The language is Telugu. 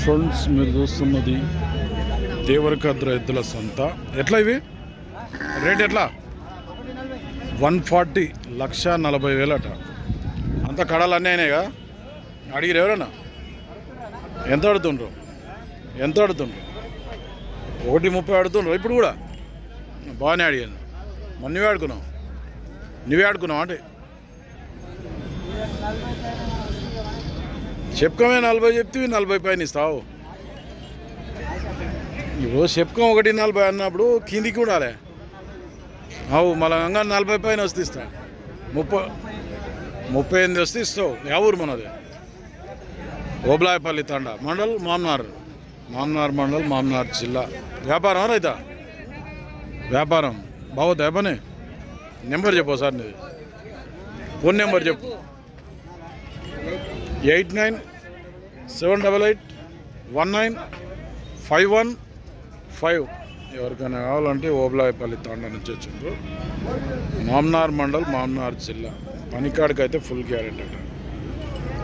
ఫ్రెండ్స్ మీరు చూస్తున్నది దేవరకద్ర ఎద్దుల సంత. ఎట్లా ఇవి రేట్ ఎట్లా? 140, 1,40,000 అట. అంత కడాలు అన్నీ అయినాయిగా. అడిగిరు ఎవరన్నా? ఎంత అడుగుతుండ్రు? 1:30 అడుగుతుండ్రు. ఇప్పుడు కూడా బాగానే అడిగాను. మరి నువ్వే ఆడుకున్నావు అంటే చెప్పుకోమే 40 చెప్తే 40 పైన ఇస్తావు. ఇప్పుడు చెప్పుకో 1:40 అన్నప్పుడు కిందికి ఉండాలి. అవు మళ్ళా 40 పైన వస్తే ఇస్తా. 38 వస్తే ఇస్తావు. ఏ ఊరు మనది? ఓబ్లాయపల్లి తండ మండల్, మామ్నార్ మండల్, మామ్నార్ జిల్లా. వ్యాపారం రైతా? వ్యాపారం బాగుతాయి పని. నెంబర్ చెప్పు సార్ నీది. ఫోన్ నెంబర్ చెప్పు. 8978819515. ఎవరికైనా కావాలంటే ఓబ్లాయపల్లి తాండా నుంచి వచ్చిండ్రు. మామ్నార్ మండల్, మామ్నార్ జిల్లా. పనికాడికైతే ఫుల్ గ్యారెంటీ.